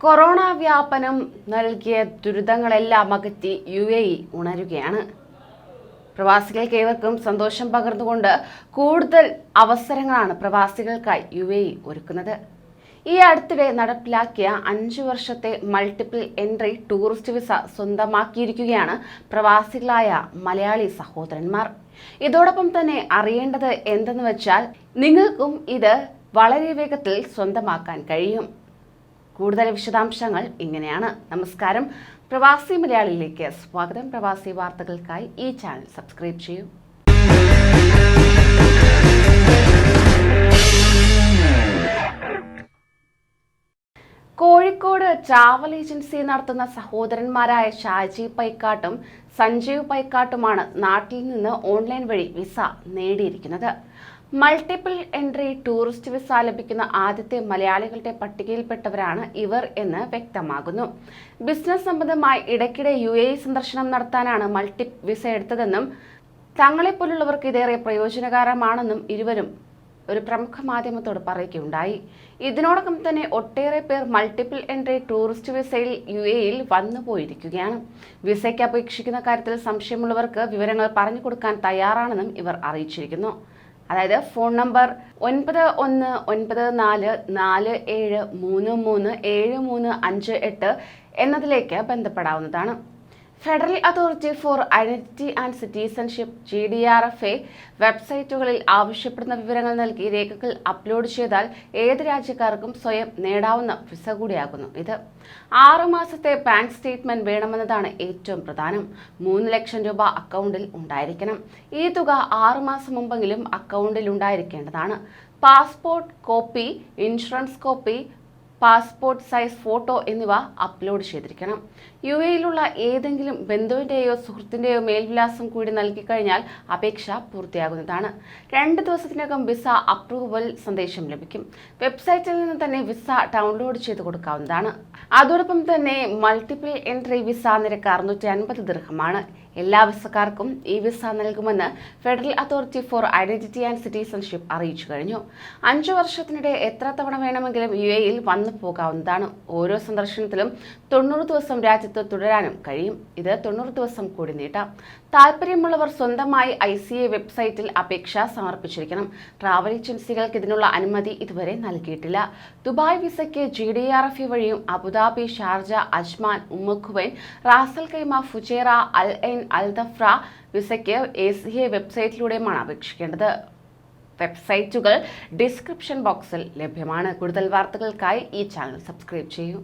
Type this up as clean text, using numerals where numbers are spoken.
Corona വ്യാപനം നൽകിയ ദുരിതങ്ങളെല്ലാം അകറ്റി UAE ഉണരുകയാണ്. പ്രവാസികൾക്ക് ഏവർക്കും സന്തോഷം പകർന്നുകൊണ്ട് കൂടുതൽ അവസരങ്ങളാണ് പ്രവാസികൾക്കായി UAE ഒരുക്കുന്നത്. ഈ അടുത്തിടെ നടപ്പിലാക്കിയ 5 വർഷത്തെ മൾട്ടിപ്പിൾ എൻട്രി ടൂറിസ്റ്റ് വിസ സ്വന്തമാക്കിയിരിക്കുകയാണ് പ്രവാസികളായ മലയാളി സഹോദരന്മാർ. ഇതോടൊപ്പം തന്നെ അറിയേണ്ടത് എന്തെന്ന് വെച്ചാൽ നിങ്ങൾക്കും ഇത് വളരെ വേഗത്തിൽ സ്വന്തമാക്കാൻ കഴിയും. കൂടുതൽ വിശദാംശങ്ങൾ ഇങ്ങനെയാണ്. നമസ്കാരം, പ്രവാസി മലയാളിയിലേക്ക് സ്വാഗതം. പ്രവാസി വാർത്തകൾക്കായി ഈ ചാനൽ സബ്സ്ക്രൈബ് ചെയ്യൂ. കോഴിക്കോട് ട്രാവൽ ഏജൻസി നടത്തുന്ന സഹോദരന്മാരായ ഷാജി പൈക്കാട്ടും സഞ്ജീവ് പൈക്കാട്ടുമാണ് നാട്ടിൽ നിന്ന് ഓൺലൈൻ വഴി വിസ നേടിയിരിക്കുന്നത്. മൾട്ടിപ്പിൾ എൻട്രി ടൂറിസ്റ്റ് വിസ ലഭിക്കുന്ന ആദ്യത്തെ മലയാളികളുടെ പട്ടികയിൽപ്പെട്ടവരാണ് ഇവർ എന്ന് വ്യക്തമാകുന്നു. ബിസിനസ് സംബന്ധമായി ഇടയ്ക്കിടെ UAE സന്ദർശനം നടത്താനാണ് മൾട്ടിപ്പിൾ വിസ എടുത്തതെന്നും തങ്ങളെപ്പോലുള്ളവർക്ക് ഇതേറെ പ്രയോജനകരമാണെന്നും ഇരുവരും ഒരു പ്രമുഖ മാധ്യമത്തോട് പറയുകയുണ്ടായി. ഇതിനോടൊപ്പം തന്നെ ഒട്ടേറെ പേർ മൾട്ടിപ്പിൾ എൻട്രി ടൂറിസ്റ്റ് വിസയിൽ UAE വന്നു പോയിരിക്കുകയാണ്. വിസയ്ക്ക് അപേക്ഷിക്കുന്ന കാര്യത്തിൽ സംശയമുള്ളവർക്ക് വിവരങ്ങൾ പറഞ്ഞു കൊടുക്കാൻ തയ്യാറാണെന്നും ഇവർ അറിയിച്ചിരിക്കുന്നു. അതായത് ഫോൺ നമ്പർ 919447337358 എന്നതിലേക്ക് ബന്ധപ്പെടാവുന്നതാണ്. Federal authority four identity and citizenship GDRFA വെബ്സൈറ്റുകളിൽ ആവശ്യപ്പെടുന്ന വിവരങ്ങൾ നൽകി രേഖകൾ അപ്ലോഡ് ചെയ്താൽ ഏത് രാജ്യക്കാർക്കും സ്വയം നേടാവുന്ന വിസ കൂടിയാകുന്നു ഇത്. 6 മാസത്തെ ബാങ്ക് സ്റ്റേറ്റ്മെന്റ് വേണമെന്നതാണ് ഏറ്റവും പ്രധാനം. 3 ലക്ഷം രൂപ അക്കൗണ്ടിൽ ഉണ്ടായിരിക്കണം. ഈ തുക 6 മാസം മുമ്പെങ്കിലും അക്കൗണ്ടിൽ ഉണ്ടായിരിക്കേണ്ടതാണ്. Passport copy, insurance copy, passport size photo എന്നിവ അപ്ലോഡ് ചെയ്തിരിക്കണം. UAEയിലുള്ള ഏതെങ്കിലും ബന്ധുവിൻ്റെയോ സുഹൃത്തിൻ്റെയോ മേൽവിലാസം കൂടി നൽകിക്കഴിഞ്ഞാൽ അപേക്ഷ പൂർത്തിയാകുന്നതാണ്. 2 ദിവസത്തിനകം വിസ അപ്രൂവൽ സന്ദേശം ലഭിക്കും. വെബ്സൈറ്റിൽ നിന്ന് തന്നെ വിസ ഡൗൺലോഡ് ചെയ്ത് കൊടുക്കാവുന്നതാണ്. അതോടൊപ്പം തന്നെ മൾട്ടിപ്പിൾ എൻട്രി വിസ നിരക്ക് 650 ദിർഹമാണ്. എല്ലാ വിസക്കാർക്കും ഈ വിസ നൽകുമെന്ന് federal authority four identity and citizenship അറിയിച്ചു കഴിഞ്ഞു. 5 വർഷത്തിനിടെ എത്ര തവണ വേണമെങ്കിലും UAEയിൽ വന്നു പോകാവുന്നതാണ്. ഓരോ സന്ദർശനത്തിലും 90 ദിവസം രാജ്യത്ത് തുടരാനും കഴിയും. ഇത് 90 ദിവസം കൂടി നീട്ടാം. താല്പര്യമുള്ളവർ സ്വന്തമായി ICA വെബ്സൈറ്റിൽ അപേക്ഷ സമർപ്പിച്ചിരിക്കണം. ട്രാവൽ ഏജൻസികൾക്ക് ഇതിനുള്ള അനുമതി ഇതുവരെ നൽകിയിട്ടില്ല. ദുബായ് വിസയ്ക്ക് GDRFA വഴിയും Abu Dhabi, Sharjah, Ajman, Umm Al Quwain, Ras Al Khaimah, Fujairah, Al Ain, Al Dhafra വിസയ്ക്ക് ACA വെബ്സൈറ്റിലൂടെയുമാണ് അപേക്ഷിക്കേണ്ടത്. വെബ്സൈറ്റുകൾ ഡിസ്ക്രിപ്ഷൻ ബോക്സിൽ ലഭ്യമാണ്. കൂടുതൽ വാർത്തകൾക്കായി ഈ ചാനൽ സബ്സ്ക്രൈബ് ചെയ്യൂ.